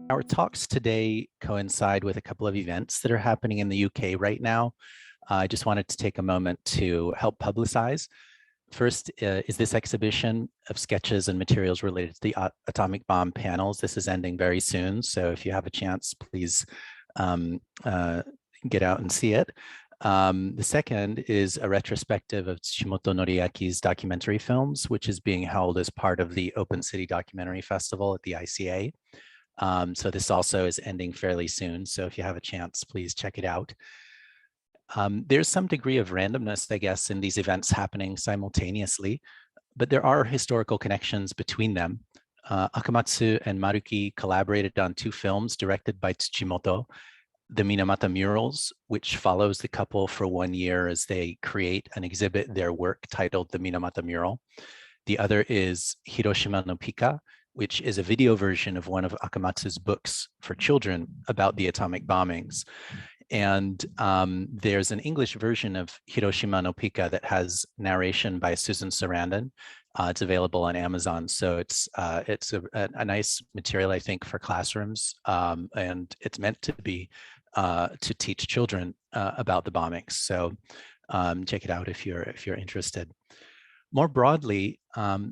Our talks today coincide with a couple of events that are happening in the UK right now. I just wanted to take a moment to help publicize. First is this exhibition of sketches and materials related to the atomic bomb panels. This is ending very soon, so if you have a chance, please get out and see it. The second is a retrospective of Tsuchimoto Noriaki's documentary films, which is being held as part of the Open City Documentary Festival at the ICA. So this also is ending fairly soon. So if you have a chance, please check it out. There's some degree of randomness, I guess, in these events happening simultaneously, but there are historical connections between them. Akamatsu and Maruki collaborated on two films directed by Tsuchimoto, the Minamata murals, which follows the couple for 1 year as they create and exhibit their work titled the Minamata mural. The other is Hiroshima no Pika, which is a video version of one of Akamatsu's books for children about the atomic bombings. And there's an English version of Hiroshima no Pika that has narration by Susan Sarandon. It's available on Amazon. So it's a nice material, I think, for classrooms. And it's meant to be to teach children about the bombings. So check it out if you're interested. More broadly,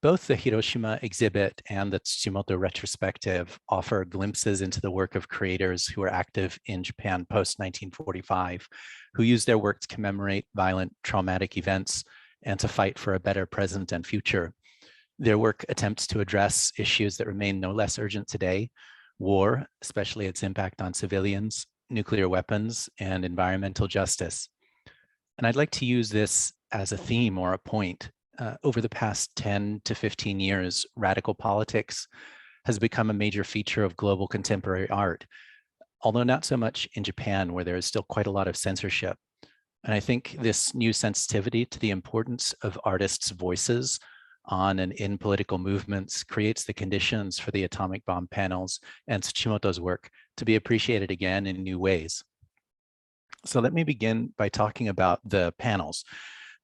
both the Hiroshima exhibit and the Tsuchimoto retrospective offer glimpses into the work of creators who were active in Japan post-1945, who used their work to commemorate violent, traumatic events and to fight for a better present and future. Their work attempts to address issues that remain no less urgent today: war, especially its impact on civilians, nuclear weapons, and environmental justice. And I'd like to use this as a theme or a point. Over the past 10 to 15 years, radical politics has become a major feature of global contemporary art, although not so much in Japan, where there is still quite a lot of censorship. And I think this new sensitivity to the importance of artists' voices on and in political movements creates the conditions for the atomic bomb panels and Tsuchimoto's work to be appreciated again in new ways. So let me begin by talking about the panels.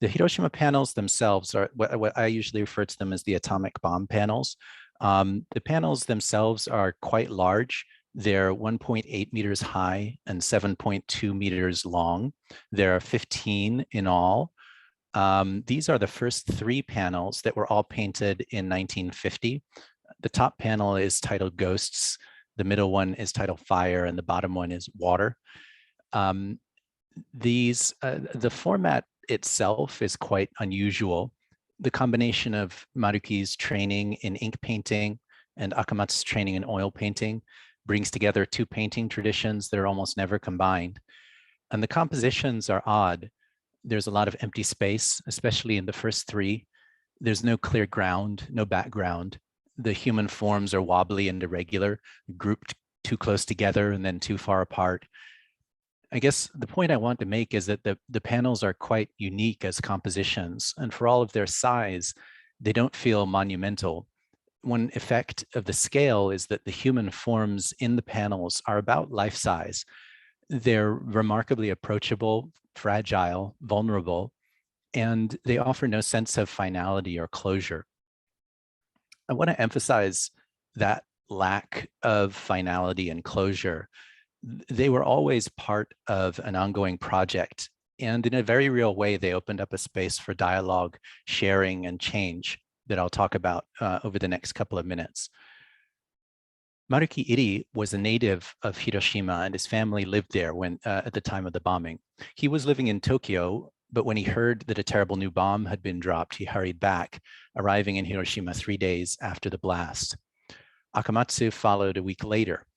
The Hiroshima panels themselves are what I usually refer to them as the atomic bomb panels. The panels themselves are quite large. They're 1.8 meters high and 7.2 meters long. There are 15 in all. These are the first 3 panels that were all painted in 1950. The top panel is titled Ghosts. The middle one is titled Fire, and the bottom one is Water. The format itself is quite unusual. The combination of Maruki's training in ink painting and Akamatsu's training in oil painting brings together 2 painting traditions that are almost never combined. And the compositions are odd. There's a lot of empty space, especially in the first 3. There's no clear ground, no background. The human forms are wobbly and irregular, grouped too close together and then too far apart. I guess the point I want to make is that the panels are quite unique as compositions, and for all of their size, they don't feel monumental. One effect of the scale is that the human forms in the panels are about life size. They're remarkably approachable, fragile, vulnerable, and they offer no sense of finality or closure. I want to emphasize that lack of finality and closure. They were always part of an ongoing project, and in a very real way, they opened up a space for dialogue, sharing, and change that I'll talk about over the next couple of minutes. Maruki Iri was a native of Hiroshima, and his family lived there at the time of the bombing. He was living in Tokyo, but when he heard that a terrible new bomb had been dropped, he hurried back, arriving in Hiroshima 3 days after the blast. Akamatsu followed a week later,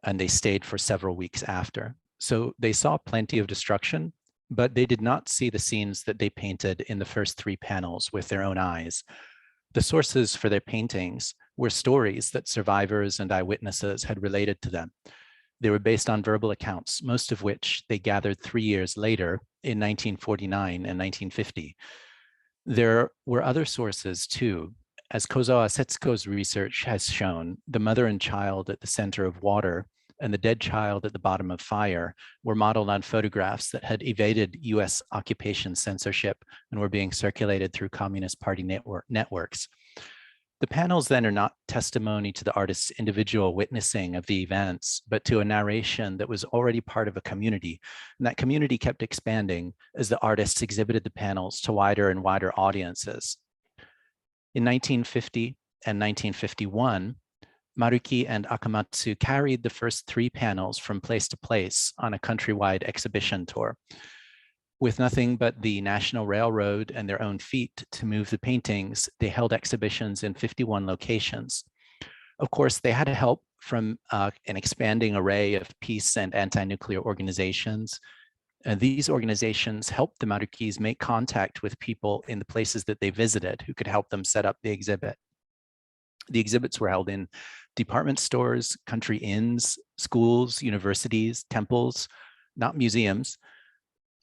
and they stayed for several weeks after. So they saw plenty of destruction, but they did not see the scenes that they painted in the first 3 panels with their own eyes. The sources for their paintings were stories that survivors and eyewitnesses had related to them. They were based on verbal accounts, most of which they gathered 3 years later in 1949 and 1950. There were other sources too. As Kozawa Setsuko's research has shown, the mother and child at the center of water and the dead child at the bottom of fire were modeled on photographs that had evaded US occupation censorship and were being circulated through Communist Party networks. The panels then are not testimony to the artist's individual witnessing of the events, but to a narration that was already part of a community. And that community kept expanding as the artists exhibited the panels to wider and wider audiences. In 1950 and 1951, Maruki and Akamatsu carried the first 3 panels from place to place on a countrywide exhibition tour. With nothing but the National Railroad and their own feet to move the paintings, they held exhibitions in 51 locations. Of course, they had help from an expanding array of peace and anti-nuclear organizations. These organizations helped the Marukis make contact with people in the places that they visited who could help them set up the exhibit. The exhibits were held in department stores, country inns, schools, universities, temples, not museums.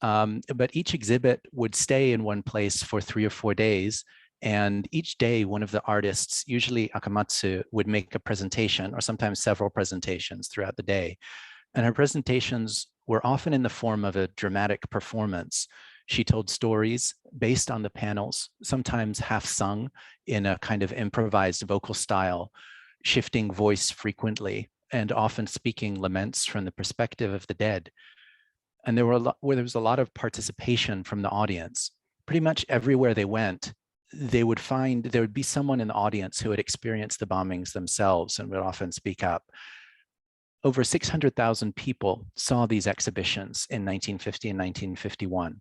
But each exhibit would stay in one place for 3 or 4 days. And each day, one of the artists, usually Akamatsu, would make a presentation or sometimes several presentations throughout the day. And her presentations were often in the form of a dramatic performance. She told stories based on the panels, sometimes half sung in a kind of improvised vocal style, shifting voice frequently, and often speaking laments from the perspective of the dead. And there was a lot of participation from the audience. Pretty much everywhere they went, they would find there would be someone in the audience who had experienced the bombings themselves and would often speak up. Over 600,000 people saw these exhibitions in 1950 and 1951.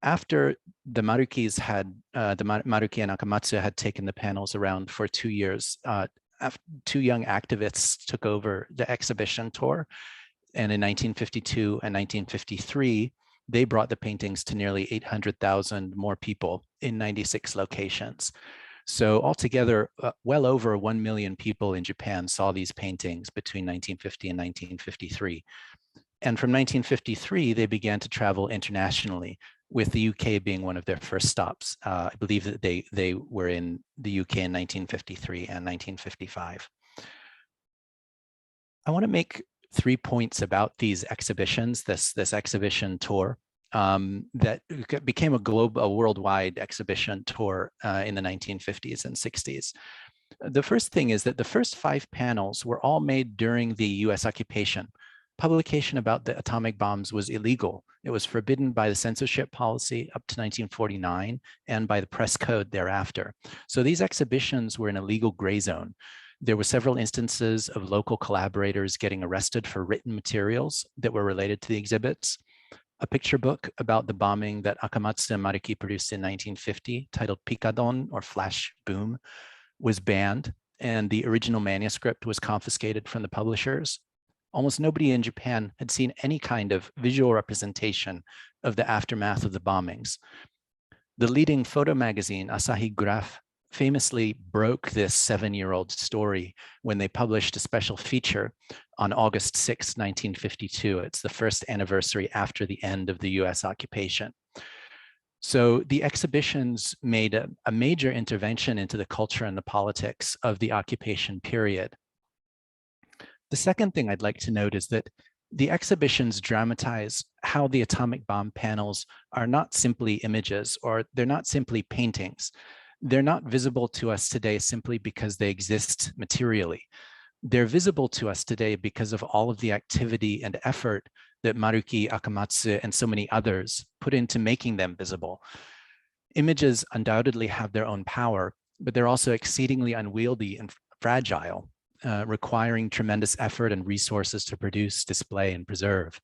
After the Marukis had, Maruki and Akamatsu had taken the panels around for 2 years, 2 young activists took over the exhibition tour. And in 1952 and 1953, they brought the paintings to nearly 800,000 more people in 96 locations. So altogether, well over 1 million people in Japan saw these paintings between 1950 and 1953. And from 1953, they began to travel internationally, with the UK being one of their first stops. I believe that they were in the UK in 1953 and 1955. I want to make 3 points about these exhibitions, this exhibition tour that became a worldwide exhibition tour in the 1950s and 60s. The first thing is that the first 5 panels were all made during the US occupation. Publication about the atomic bombs was illegal. It was forbidden by the censorship policy up to 1949 and by the press code thereafter. So these exhibitions were in a legal gray zone. There were several instances of local collaborators getting arrested for written materials that were related to the exhibits. A picture book about the bombing that Akamatsu and Maruki produced in 1950, titled Pikadon, or Flash Boom, was banned, and the original manuscript was confiscated from the publishers. Almost nobody in Japan had seen any kind of visual representation of the aftermath of the bombings. The leading photo magazine, Asahi Graph, famously broke this 7-year-old story when they published a special feature on August 6, 1952. It's the first anniversary after the end of the US occupation. So the exhibitions made a major intervention into the culture and the politics of the occupation period. The second thing I'd like to note is that the exhibitions dramatize how the atomic bomb panels are not simply images, or they're not simply paintings. They're not visible to us today simply because they exist materially. They're visible to us today because of all of the activity and effort that Maruki, Akamatsu, and so many others put into making them visible. Images undoubtedly have their own power, but they're also exceedingly unwieldy and fragile, requiring tremendous effort and resources to produce, display, and preserve.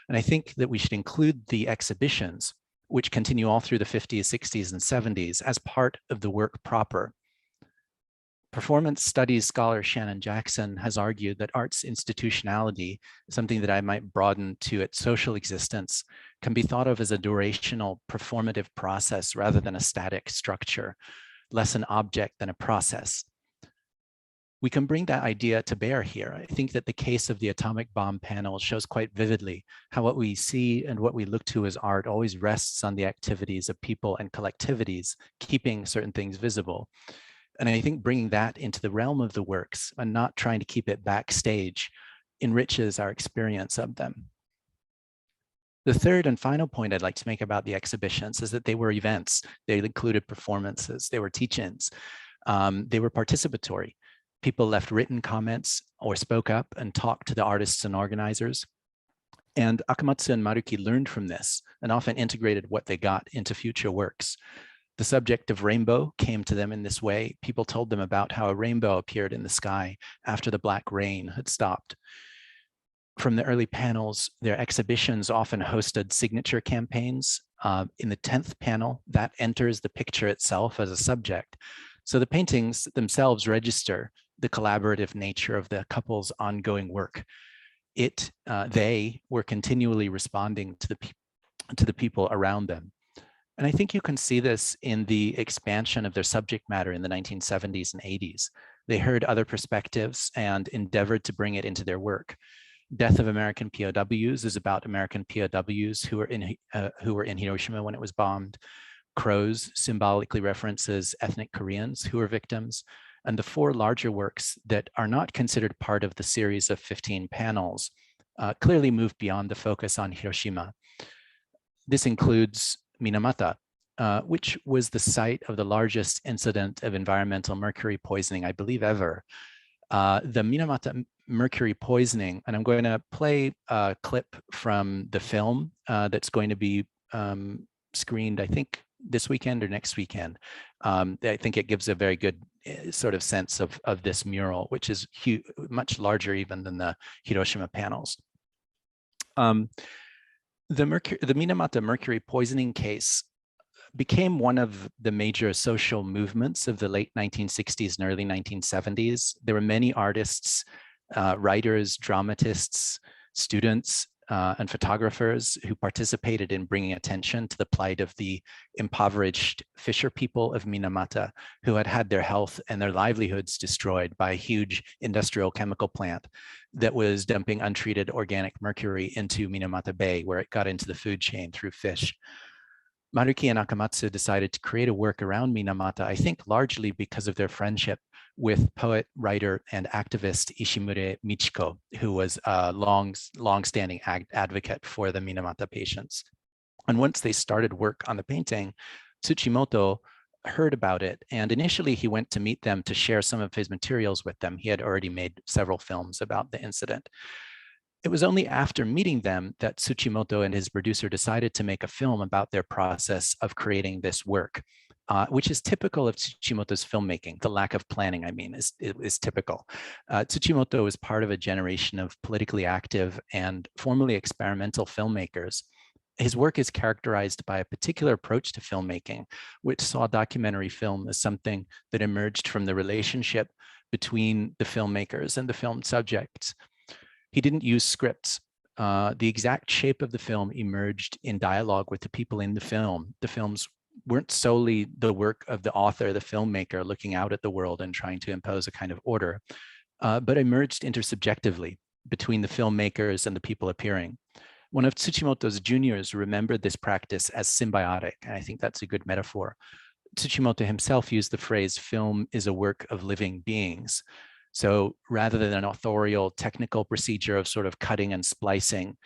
And I think that we should include the exhibitions, which continue all through the 50s, 60s, and 70s, as part of the work proper. Performance studies scholar Shannon Jackson has argued that art's institutionality, something that I might broaden to its social existence, can be thought of as a durational performative process rather than a static structure, less an object than a process. We can bring that idea to bear here. I think that the case of the atomic bomb panel shows quite vividly how what we see and what we look to as art always rests on the activities of people and collectivities, keeping certain things visible. And I think bringing that into the realm of the works and not trying to keep it backstage enriches our experience of them. The third and final point I'd like to make about the exhibitions is that they were events. They included performances, they were teach-ins. They were participatory. People left written comments or spoke up and talked to the artists and organizers. And Akamatsu and Maruki learned from this and often integrated what they got into future works. The subject of rainbow came to them in this way. People told them about how a rainbow appeared in the sky after the black rain had stopped. From the early panels, their exhibitions often hosted signature campaigns. In the 10th panel, that enters the picture itself as a subject. So the paintings themselves register the collaborative nature of the couple's ongoing work. They were continually responding to the people around them. And I think you can see this in the expansion of their subject matter in the 1970s and 80s. They heard other perspectives and endeavored to bring it into their work. Death of American POWs is about American POWs who were in Hiroshima when it was bombed. Crows symbolically references ethnic Koreans who were victims. And the four larger works that are not considered part of the series of 15 panels clearly move beyond the focus on Hiroshima. This includes Minamata, which was the site of the largest incident of environmental mercury poisoning, I believe, ever. The Minamata mercury poisoning, and I'm going to play a clip from the film that's going to be screened, I think, this weekend or next weekend. I think it gives a very good sort of sense of this mural, which is much larger even than the Hiroshima panels. The Minamata mercury poisoning case became one of the major social movements of the late 1960s and early 1970s. There were many artists, writers, dramatists, students, and photographers who participated in bringing attention to the plight of the impoverished fisher people of Minamata, who had had their health and their livelihoods destroyed by a huge industrial chemical plant that was dumping untreated organic mercury into Minamata Bay, where it got into the food chain through fish. Maruki and Akamatsu decided to create a work around Minamata, I think largely because of their friendship with poet, writer, and activist Ishimure Michiko, who was a long-standing advocate for the Minamata patients. And once they started work on the painting, Tsuchimoto heard about it. And initially he went to meet them to share some of his materials with them. He had already made several films about the incident. It was only after meeting them that Tsuchimoto and his producer decided to make a film about their process of creating this work, which is typical of Tsuchimoto's filmmaking. The lack of planning, I mean, is typical. Tsuchimoto was part of a generation of politically active and formally experimental filmmakers. His work is characterized by a particular approach to filmmaking, which saw documentary film as something that emerged from the relationship between the filmmakers and the filmed subjects. He didn't use scripts. The exact shape of the film emerged in dialogue with the people in the film. The films weren't solely the work of the author, the filmmaker, looking out at the world and trying to impose a kind of order, but emerged intersubjectively between the filmmakers and the people appearing. One of Tsuchimoto's juniors remembered this practice as symbiotic, and I think that's a good metaphor. Tsuchimoto himself used the phrase, film is a work of living beings. So rather than an authorial technical procedure of sort of cutting and splicing,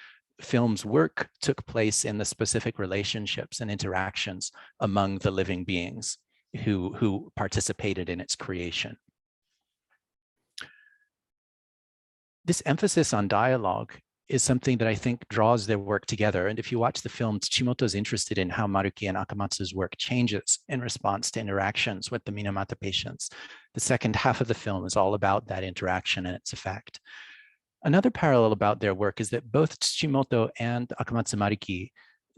film's work took place in the specific relationships and interactions among the living beings who participated in its creation. This emphasis on dialogue is something that I think draws their work together. And if you watch the film, Tsuchimoto is interested in how Maruki and Akamatsu's work changes in response to interactions with the Minamata patients. The second half of the film is all about that interaction and its effect. Another parallel about their work is that both Tsuchimoto and Akamatsu Maruki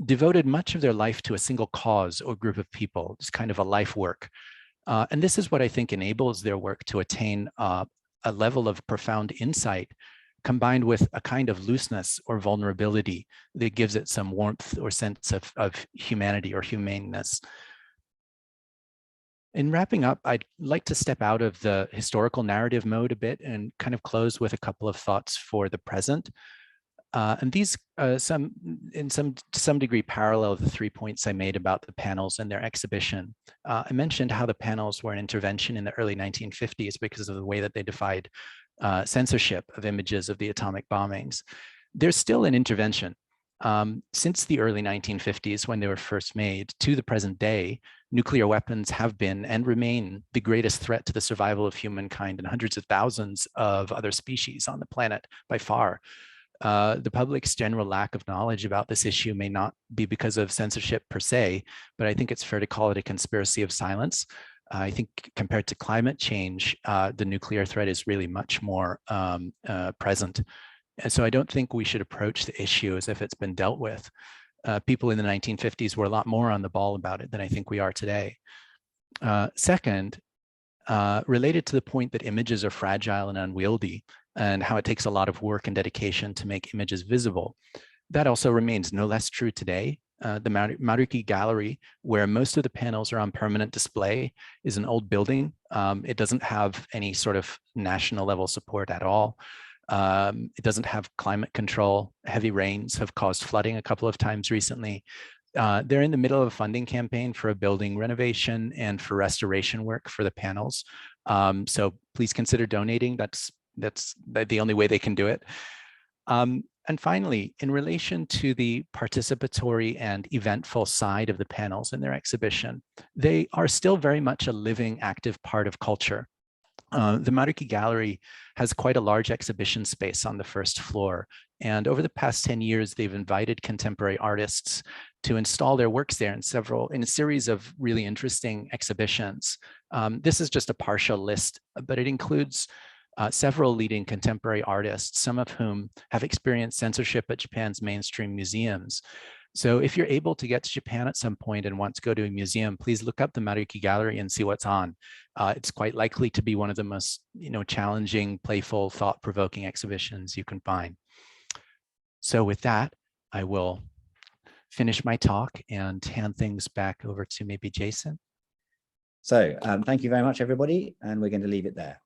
devoted much of their life to a single cause or group of people. It's kind of a life work. And this is what I think enables their work to attain a level of profound insight combined with a kind of looseness or vulnerability that gives it some warmth or sense of humanity or humaneness. In wrapping up, I'd like to step out of the historical narrative mode a bit and kind of close with a couple of thoughts for the present. And these, to some degree, parallel the 3 points I made about the panels and their exhibition. I mentioned how the panels were an intervention in the early 1950s because of the way that they defied censorship of images of the atomic bombings. There's still an intervention. Since the early 1950s, when they were first made, to the present day, nuclear weapons have been and remain the greatest threat to the survival of humankind and hundreds of thousands of other species on the planet by far. The public's general lack of knowledge about this issue may not be because of censorship per se, but I think it's fair to call it a conspiracy of silence. I think compared to climate change, the nuclear threat is really much more present. And so I don't think we should approach the issue as if it's been dealt with. People in the 1950s were a lot more on the ball about it than I think we are today. Second, related to the point that images are fragile and unwieldy, and how it takes a lot of work and dedication to make images visible, that also remains no less true today. The Maruki Gallery, where most of the panels are on permanent display, is an old building. It doesn't have any sort of national level support at all. It doesn't have climate control. Heavy rains have caused flooding a couple of times recently. They're in the middle of a funding campaign for a building renovation and for restoration work for the panels. So please consider donating. That's the only way they can do it. And finally, in relation to the participatory and eventful side of the panels in their exhibition, they are still very much a living, active part of culture. The Maruki Gallery has quite a large exhibition space on the first floor. And over the past 10 years, they've invited contemporary artists to install their works there in a series of really interesting exhibitions. This is just a partial list, but it includes several leading contemporary artists, some of whom have experienced censorship at Japan's mainstream museums. So if you're able to get to Japan at some point and want to go to a museum, please look up the Maruki Gallery and see what's on. It's quite likely to be one of the most challenging, playful, thought-provoking exhibitions you can find. So with that, I will finish my talk and hand things back over to maybe Jason. So thank you very much, everybody, and we're going to leave it there.